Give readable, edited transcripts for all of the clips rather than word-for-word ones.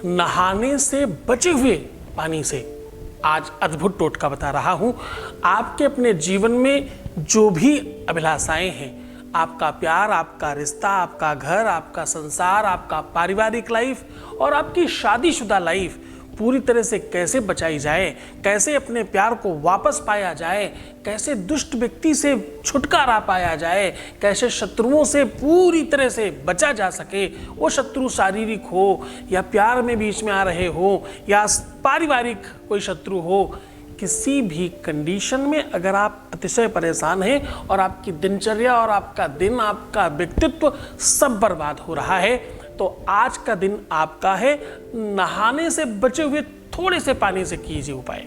नहाने से बचे हुए पानी से आज अद्भुत टोटका बता रहा हूं। आपके अपने जीवन में जो भी अभिलाषाएं हैं, आपका प्यार, आपका रिश्ता, आपका घर, आपका संसार, आपका पारिवारिक लाइफ और आपकी शादीशुदा लाइफ पूरी तरह से कैसे बचाई जाए, कैसे अपने प्यार को वापस पाया जाए, कैसे दुष्ट व्यक्ति से छुटकारा पाया जाए, कैसे शत्रुओं से पूरी तरह से बचा जा सके। वो शत्रु शारीरिक हो या प्यार में बीच में आ रहे हो या पारिवारिक कोई शत्रु हो, किसी भी कंडीशन में अगर आप अतिशय परेशान हैं और आपकी दिनचर्या और आपका दिन, आपका व्यक्तित्व सब बर्बाद हो रहा है, तो आज का दिन आपका है। नहाने से बचे हुए थोड़े से पानी से कीजिए उपाय।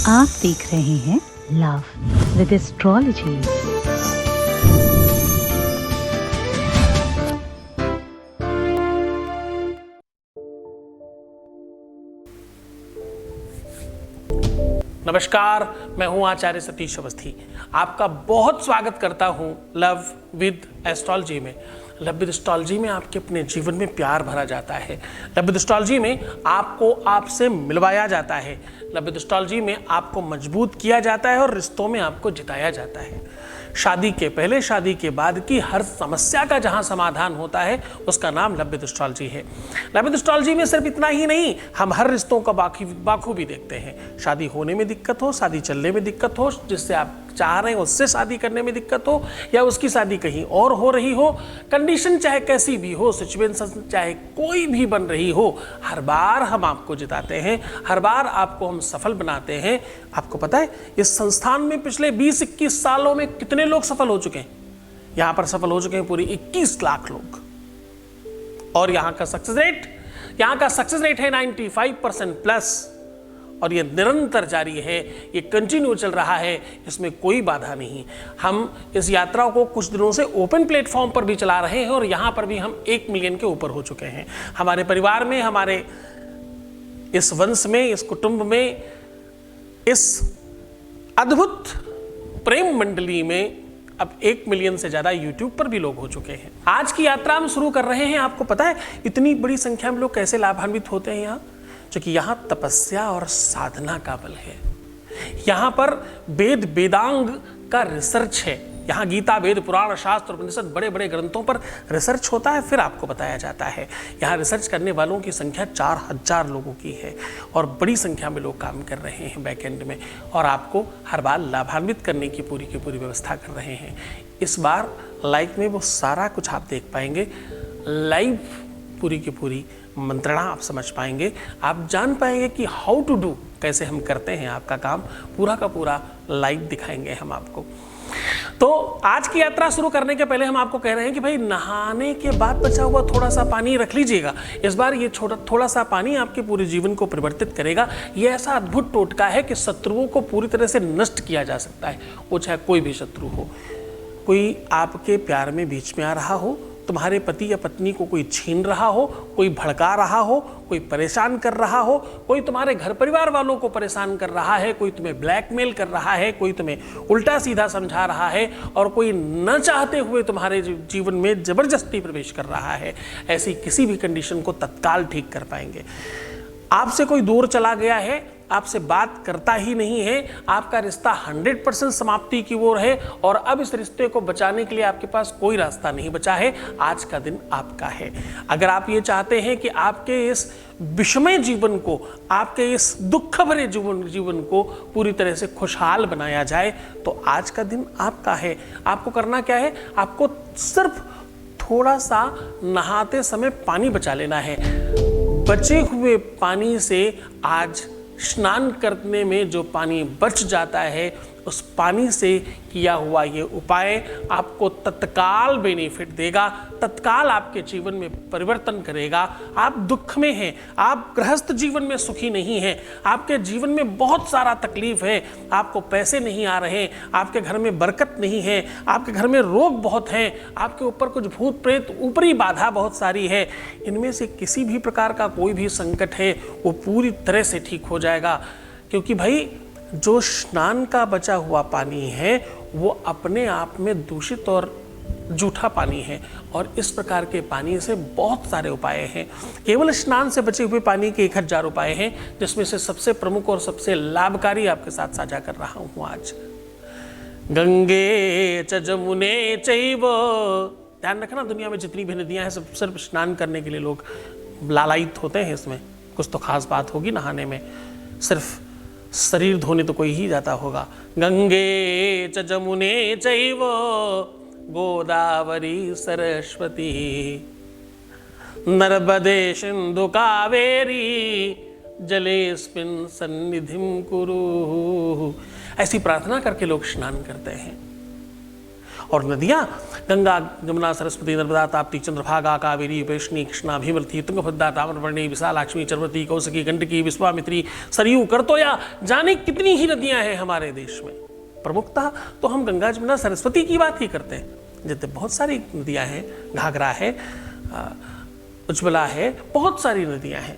आप देख रहे हैं लव विद एस्ट्रोलॉजी। नमस्कार, मैं हूं आचार्य सतीश अवस्थी। आपका बहुत स्वागत करता हूं लव विद एस्ट्रोलॉजी में। लव विद एस्ट्रोलॉजी में आपके अपने जीवन में प्यार भरा जाता है। लव विद एस्ट्रोलॉजी में आपको आपसे मिलवाया जाता है। लव विद एस्ट्रोलॉजी में आपको मजबूत किया जाता है और रिश्तों में आपको जिताया जाता है। शादी के पहले, शादी के बाद की हर समस्या का जहां समाधान होता है उसका नाम लव विद एस्ट्रोलॉजी है। लव विद एस्ट्रोलॉजी में सिर्फ इतना ही नहीं, हम हर रिश्तों का बाखूबी देखते हैं। शादी होने में दिक्कत हो, शादी चलने में दिक्कत हो, जिससे आप चाह रहे हैं उससे शादी करने में दिक्कत हो या उसकी शादी कहीं और हो रही हो, कंडीशन चाहे कैसी भी हो, सिचुएशन चाहे कोई भी बन रही हो, हर बार हम आपको जिताते हैं, हर बार आपको हम सफल बनाते हैं। आपको पता है इस संस्थान में पिछले 20-21 सालों में कितने लोग सफल हो चुके हैं? यहां पर सफल हो चुके हैं पूरी 21 लाख लोग। और यहां का सक्सेस रेट है 95% प्लस, और ये निरंतर जारी है, ये कंटिन्यू चल रहा है, इसमें कोई बाधा नहीं। हम इस यात्रा को कुछ दिनों से ओपन प्लेटफॉर्म पर भी चला रहे हैं और यहाँ पर भी हम 1 मिलियन के ऊपर हो चुके हैं। हमारे परिवार में, हमारे इस वंश में, इस कुटुंब में, इस अद्भुत प्रेम मंडली में अब 1 मिलियन से ज़्यादा यूट्यूब पर भी लोग हो चुके हैं। आज की यात्रा हम शुरू कर रहे हैं। आपको पता है इतनी बड़ी संख्या में लोग कैसे लाभान्वित होते हैं यहाँ? क्योंकि यहाँ तपस्या और साधना का बल है। यहाँ पर वेद वेदांग का रिसर्च है। यहाँ गीता, वेद, पुराण, शास्त्र, उपनिषद, बड़े बड़े ग्रंथों पर रिसर्च होता है, फिर आपको बताया जाता है। यहाँ रिसर्च करने वालों की संख्या 4000 लोगों की है और बड़ी संख्या में लोग काम कर रहे हैं बैकएंड में, और आपको हर बार लाभान्वित करने की पूरी व्यवस्था कर रहे हैं। इस बार लाइव में वो सारा कुछ आप देख पाएंगे। लाइव पूरी की पूरी मंत्रणा आप समझ पाएंगे, आप जान पाएंगे कि हाउ टू डू, कैसे हम करते हैं आपका काम, पूरा का पूरा लाइव दिखाएंगे हम आपको। तो आज की यात्रा शुरू करने के पहले हम आपको कह रहे हैं कि भाई नहाने के बाद बचा हुआ थोड़ा सा पानी रख लीजिएगा। इस बार ये थोड़ा सा पानी आपके पूरे जीवन को परिवर्तित करेगा। ये ऐसा अद्भुत टोटका है कि शत्रुओं को पूरी तरह से नष्ट किया जा सकता है, वो चाहे कोई भी शत्रु हो। कोई आपके प्यार में बीच में आ रहा हो, तुम्हारे पति या पत्नी को कोई छीन रहा हो, कोई भड़का रहा हो, कोई परेशान कर रहा हो, कोई तुम्हारे घर परिवार वालों को परेशान कर रहा है, कोई तुम्हें ब्लैकमेल कर रहा है, कोई तुम्हें उल्टा सीधा समझा रहा है, और कोई न चाहते हुए तुम्हारे जीवन में जबरदस्ती प्रवेश कर रहा है, ऐसी किसी भी कंडीशन को तत्काल ठीक कर पाएंगे। आपसे कोई दूर चला गया है, आपसे बात करता ही नहीं है, आपका रिश्ता 100% समाप्ति की ओर है, और अब इस रिश्ते को बचाने के लिए आपके पास कोई रास्ता नहीं बचा है। आज का दिन आपका है। अगर आप ये चाहते हैं कि आपके इस विषमय जीवन को, आपके इस दुख भरे जीवन को पूरी तरह से खुशहाल बनाया जाए, तो आज का दिन आपका है। आपको करना क्या है? आपको सिर्फ थोड़ा सा नहाते समय पानी बचा लेना है। बचे हुए पानी से आज स्नान करने में जो पानी बच जाता है, उस पानी से किया हुआ ये उपाय आपको तत्काल बेनिफिट देगा, तत्काल आपके जीवन में परिवर्तन करेगा। आप दुख में हैं, आप गृहस्थ जीवन में सुखी नहीं हैं, आपके जीवन में बहुत सारा तकलीफ है, आपको पैसे नहीं आ रहे, आपके घर में बरकत नहीं है, आपके घर में रोग बहुत हैं, आपके ऊपर कुछ भूत प्रेत ऊपरी बाधा बहुत सारी है। इनमें से किसी भी प्रकार का कोई भी संकट है वो पूरी तरह से ठीक हो जाएगा। क्योंकि भाई जो स्नान का बचा हुआ पानी है वो अपने आप में दूषित और जूठा पानी है, और इस प्रकार के पानी से बहुत सारे उपाय हैं। केवल स्नान से बचे हुए पानी के 1000 उपाय हैं, जिसमें से सबसे प्रमुख और सबसे लाभकारी आपके साथ साझा कर रहा हूं आज। गंगे च जमुने चैव, ध्यान रखना दुनिया में जितनी भी नदियां हैं सब सिर्फ स्नान करने के लिए लोग लालायित होते हैं। इसमें कुछ तो खास बात होगी नहाने में, सिर्फ शरीर धोने तो कोई ही जाता होगा। गंगे च जमुने चैव गोदावरी सरस्वती नर्मदे सिंधु कावेरी जलेस्मिन् सन्निधिं कुरु। ऐसी प्रार्थना करके लोग स्नान करते हैं। और नदियां गंगा, यमुना, सरस्वती, नर्मदा, ताप्ती, चंद्रभागा, कावेरी, वैष्णी, कृष्णा, भीमवती, तुंगभद्रा, ताम्रपर्णी, विशालाक्ष्मी, चरवती, कौशिकी, गंडकी, विश्वामित्री, सरयू, करतोया, जाने कितनी ही नदियां हैं हमारे देश में। प्रमुखतः तो हम गंगा, जमुना, सरस्वती की बात ही करते हैं। जितने बहुत सारी नदियां हैं, घाघरा है, उज्ज्वला है, बहुत सारी नदियां हैं।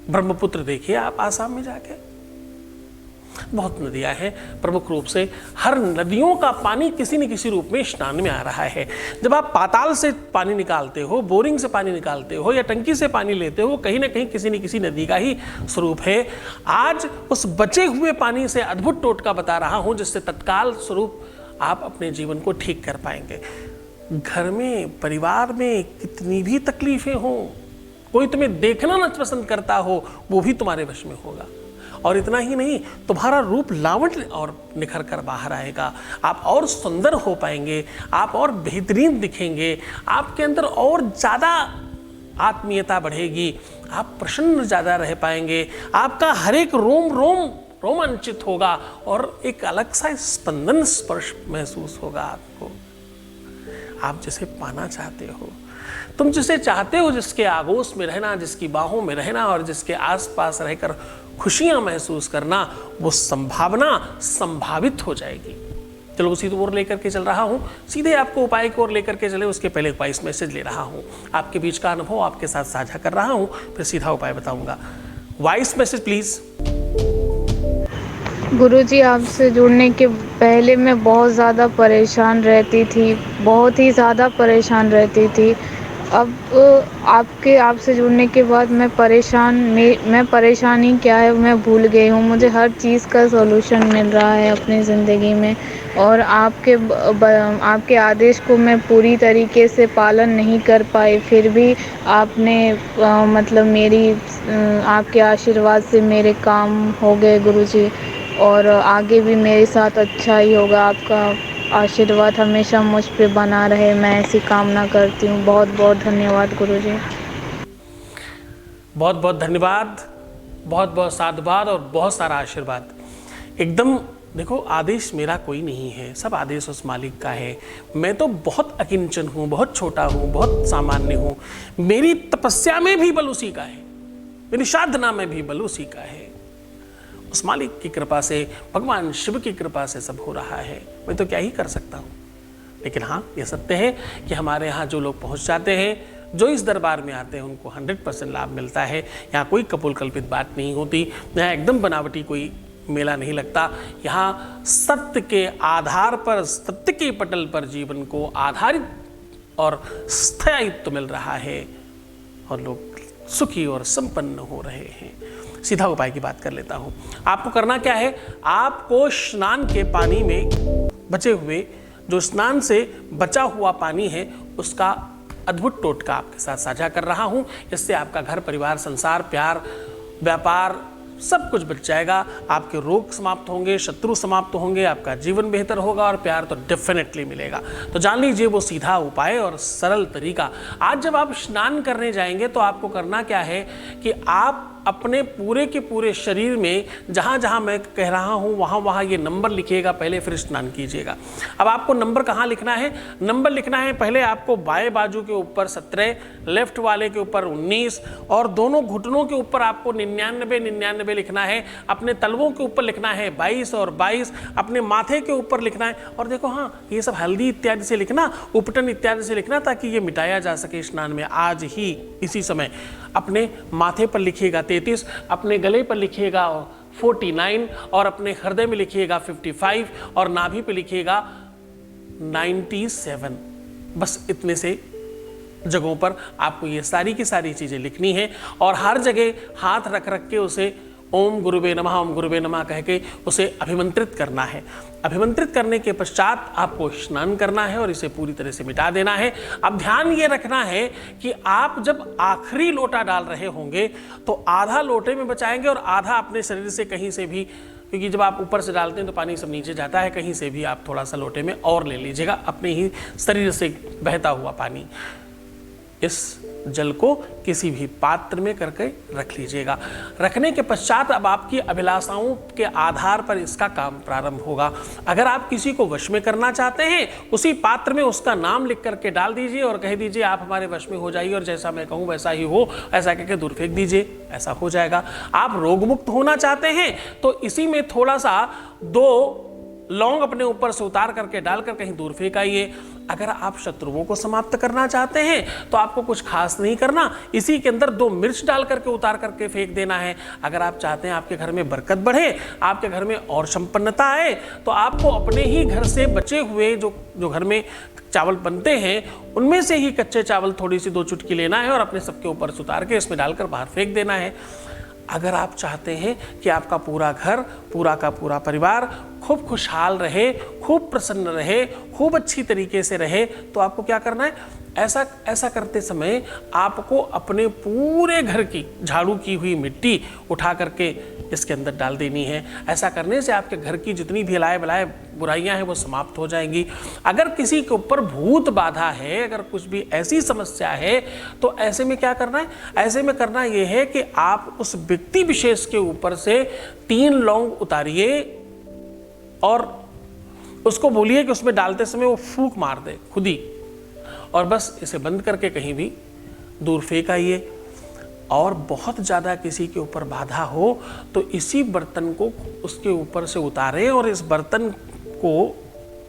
ब्रह्मपुत्र देखिए आप आसाम में जाके, बहुत नदियां हैं। प्रमुख रूप से हर नदियों का पानी किसी न किसी रूप में स्नान में आ रहा है। जब आप पाताल से पानी निकालते हो, बोरिंग से पानी निकालते हो या टंकी से पानी लेते हो, कहीं ना कहीं किसी न किसी नदी का ही स्वरूप है। आज उस बचे हुए पानी से अद्भुत टोटका बता रहा हूं, जिससे तत्काल स्वरूप आप अपने जीवन को ठीक कर पाएंगे। घर में, परिवार में कितनी भी तकलीफें हो, कोई तुम्हें देखना न पसंद करता हो, वो भी तुम्हारे वश में होगा। और इतना ही नहीं, तुम्हारा रूप लावण्य और निखर कर बाहर आएगा। आप और सुंदर हो पाएंगे, आप और बेहतरीन दिखेंगे, आपके अंदर और ज़्यादा आत्मीयता बढ़ेगी, आप प्रसन्न ज़्यादा रह पाएंगे, आपका हर एक रोम रोम रोमांचित होगा और एक अलग सा स्पंदन, स्पर्श महसूस होगा आपको। आप जिसे पाना चाहते हो, तुम जिसे चाहते हो, जिसके आगोश में रहना, जिसकी बाहों में रहना और जिसके आसपास रहकर खुशियां महसूस करना, वो संभावना संभावित हो जाएगी। चलो उसी ओर लेकर के चल रहा हूं, सीधे आपको उपाय की ओर लेकर के चले, उसके पहले वॉइस मैसेज ले रहा हूं। आपके बीच का अनुभव आपके साथ साझा कर रहा हूं, फिर सीधा उपाय बताऊंगा। Voice message please. गुरुजी, आपसे जुड़ने के पहले मैं बहुत ज़्यादा परेशान रहती थी, बहुत ही ज़्यादा परेशान रहती थी। अब आपसे जुड़ने के बाद मैं परेशानी क्या है मैं भूल गई हूँ। मुझे हर चीज़ का सॉल्यूशन मिल रहा है अपनी ज़िंदगी में, और आपके आदेश को मैं पूरी तरीके से पालन नहीं कर पाई, फिर भी आपने मतलब आपके आशीर्वाद से मेरे काम हो गए गुरुजी, और आगे भी मेरे साथ अच्छा ही होगा। आपका आशीर्वाद हमेशा मुझ पे बना रहे, मैं ऐसी कामना करती हूँ। बहुत बहुत धन्यवाद गुरुजी। बहुत बहुत धन्यवाद, बहुत बहुत साधुवाद और बहुत सारा आशीर्वाद। एकदम देखो, आदेश मेरा कोई नहीं है, सब आदेश उस मालिक का है। मैं तो बहुत अकिंचन हूँ, बहुत छोटा हूँ, बहुत सामान्य हूँ। मेरी तपस्या में भी बल उसी का है, मेरी साधना में भी बल उसी का है। उस मालिक की कृपा से, भगवान शिव की कृपा से सब हो रहा है। मैं तो क्या ही कर सकता हूँ। लेकिन हाँ, ये सत्य है कि हमारे यहाँ जो लोग पहुँच जाते हैं, जो इस दरबार में आते हैं, उनको 100% लाभ मिलता है। यहाँ कोई कपोल कल्पित बात नहीं होती, यहाँ एकदम बनावटी कोई मेला नहीं लगता। यहाँ सत्य के आधार पर, सत्य के पटल पर जीवन को आधारित और स्थायित्व मिल रहा है, और लोग सुखी और संपन्न हो रहे हैं। सीधा उपाय की बात कर लेता हूं। आपको करना क्या है, आपको स्नान के पानी में बचे हुए, जो स्नान से बचा हुआ पानी है, उसका अद्भुत टोटका आपके साथ साझा कर रहा हूं। इससे आपका घर, परिवार, संसार, प्यार, व्यापार सब कुछ बच जाएगा। आपके रोग समाप्त होंगे, शत्रु समाप्त होंगे, आपका जीवन बेहतर होगा और प्यार तो डेफिनेटली मिलेगा। तो जान लीजिए वो सीधा उपाय और सरल तरीका। आज जब आप स्नान करने जाएंगे तो आपको करना क्या है कि आप अपने पूरे के पूरे शरीर में जहाँ जहाँ मैं कह रहा हूँ वहाँ वहाँ ये नंबर लिखिएगा पहले, फिर स्नान कीजिएगा। अब आपको नंबर कहाँ लिखना है? नंबर लिखना है पहले आपको बाएं बाजू के ऊपर 17, लेफ्ट वाले के ऊपर 19 और दोनों घुटनों के ऊपर आपको 99 लिखना है। अपने तलवों के ऊपर लिखना है 22 और 22, अपने माथे के ऊपर लिखना है। और देखो हाँ, ये सब हल्दी इत्यादि से लिखना, उपटन इत्यादि से लिखना, ताकि ये मिटाया जा सके स्नान में। आज ही इसी समय अपने माथे पर लिखिएगा 33, अपने गले पर लिखिएगा 49 और अपने हृदय में लिखिएगा 55 और नाभि पे लिखिएगा 97। बस इतने से जगहों पर आपको ये सारी की सारी चीज़ें लिखनी है और हर जगह हाथ रख रख के उसे ओम गुरुवे नमः कह के उसे अभिमंत्रित करना है। अभिमंत्रित करने के पश्चात आपको स्नान करना है और इसे पूरी तरह से मिटा देना है। अब ध्यान ये रखना है कि आप जब आखिरी लोटा डाल रहे होंगे तो आधा लोटे में बचाएंगे और आधा अपने शरीर से कहीं से भी, क्योंकि जब आप ऊपर से डालते हैं तो पानी सब नीचे जाता है, कहीं से भी आप थोड़ा सा लोटे में और ले लीजिएगा, अपने ही शरीर से बहता हुआ पानी। इस जल को किसी भी पात्र में करके रख लीजिएगा। रखने के पश्चात अब आपकी अभिलाषाओं के आधार पर इसका काम प्रारंभ होगा। अगर आप किसी को वश में करना चाहते हैं, उसी पात्र में उसका नाम लिख करके डाल दीजिए और कह दीजिए आप हमारे वश में हो जाइए और जैसा मैं कहूँ वैसा ही हो, ऐसा कहकर दूर फेंक दीजिए, ऐसा हो जाएगा। आप रोग मुक्त होना चाहते हैं तो इसी में थोड़ा सा 2 लौंग अपने ऊपर से उतार करके डालकर कहीं दूर फेंक आइए। अगर आप शत्रुओं को समाप्त करना चाहते हैं तो आपको कुछ खास नहीं करना, इसी के अंदर 2 मिर्च डाल करके उतार करके फेंक देना है। अगर आप चाहते हैं आपके घर में बरकत बढ़े, आपके घर में और संपन्नता आए, तो आपको अपने ही घर से बचे हुए जो घर में चावल बनते हैं उनमें से ही कच्चे चावल थोड़ी सी 2 चुटकी लेना है और अपने सबके ऊपर से उतार के इसमें डालकर बाहर फेंक देना है। अगर आप चाहते हैं कि आपका पूरा घर, पूरा का पूरा परिवार खूब खुशहाल रहे, खूब प्रसन्न रहे, खूब अच्छी तरीके से रहे, तो आपको क्या करना है? ऐसा करते समय आपको अपने पूरे घर की झाड़ू की हुई मिट्टी उठा करके इसके अंदर डाल देनी है। ऐसा करने से आपके घर की जितनी भी लाए बलाए बुराइयां हैं वो समाप्त हो जाएंगी। अगर किसी के ऊपर भूत बाधा है, अगर कुछ भी ऐसी समस्या है, तो ऐसे में क्या करना है? ऐसे में करना ये है कि आप उस व्यक्ति विशेष के ऊपर से 3 लौंग उतारिए और उसको बोलिए कि उसमें डालते समय वो फूंक मार दे खुद ही, और बस इसे बंद करके कहीं भी दूर फेंक आइए। और बहुत ज़्यादा किसी के ऊपर बाधा हो तो इसी बर्तन को उसके ऊपर से उतारें और इस बर्तन को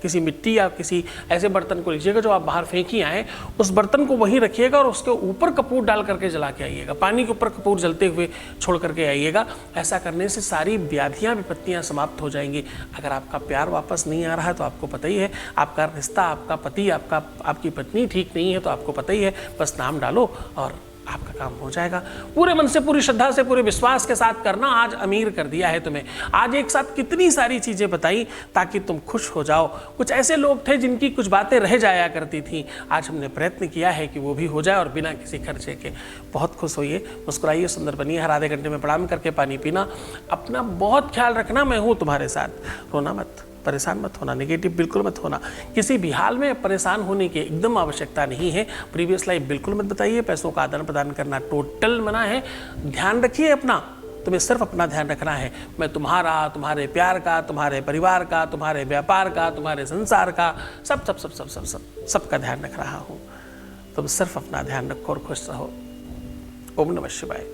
किसी मिट्टी या किसी ऐसे बर्तन को लीजिएगा जो आप बाहर फेंक ही आए, उस बर्तन को वहीं रखिएगा और उसके ऊपर कपूर डाल करके जला के आइएगा। पानी के ऊपर कपूर जलते हुए छोड़ करके आइएगा। ऐसा करने से सारी व्याधियां विपत्तियां समाप्त हो जाएंगी। अगर आपका प्यार वापस नहीं आ रहा है तो आपको पता ही है, आपका रिश्ता, आपका पति, आपकी पत्नी ठीक नहीं है तो आपको पता ही है, बस नाम डालो और आपका काम हो जाएगा। पूरे मन से, पूरी श्रद्धा से, पूरे विश्वास के साथ करना। आज अमीर कर दिया है तुम्हें। आज एक साथ कितनी सारी चीजें बताई ताकि तुम खुश हो जाओ। कुछ ऐसे लोग थे जिनकी कुछ बातें रह जाया करती थी, आज हमने प्रयत्न किया है कि वो भी हो जाए और बिना किसी खर्चे के। बहुत खुश होइए, मुस्कुराइए, सुंदर बनिए। हर आधे घंटे में प्रणाम करके पानी पीना। अपना बहुत ख्याल रखना। मैं हूँ तुम्हारे साथ। रोना मत, परेशान मत होना, नेगेटिव बिल्कुल मत होना। किसी भी हाल में परेशान होने की एकदम आवश्यकता नहीं है। प्रीवियस लाइफ बिल्कुल मत बताइए। पैसों का आदान प्रदान करना टोटल मना है। ध्यान रखिए अपना, तुम्हें सिर्फ अपना ध्यान रखना है। मैं तुम्हारा, तुम्हारे प्यार का, तुम्हारे परिवार का, तुम्हारे व्यापार का, तुम्हारे संसार का, सबका ध्यान रख रहा हूँ। तुम सिर्फ अपना ध्यान रखो और खुश रहो। ओम नमः शिवाय।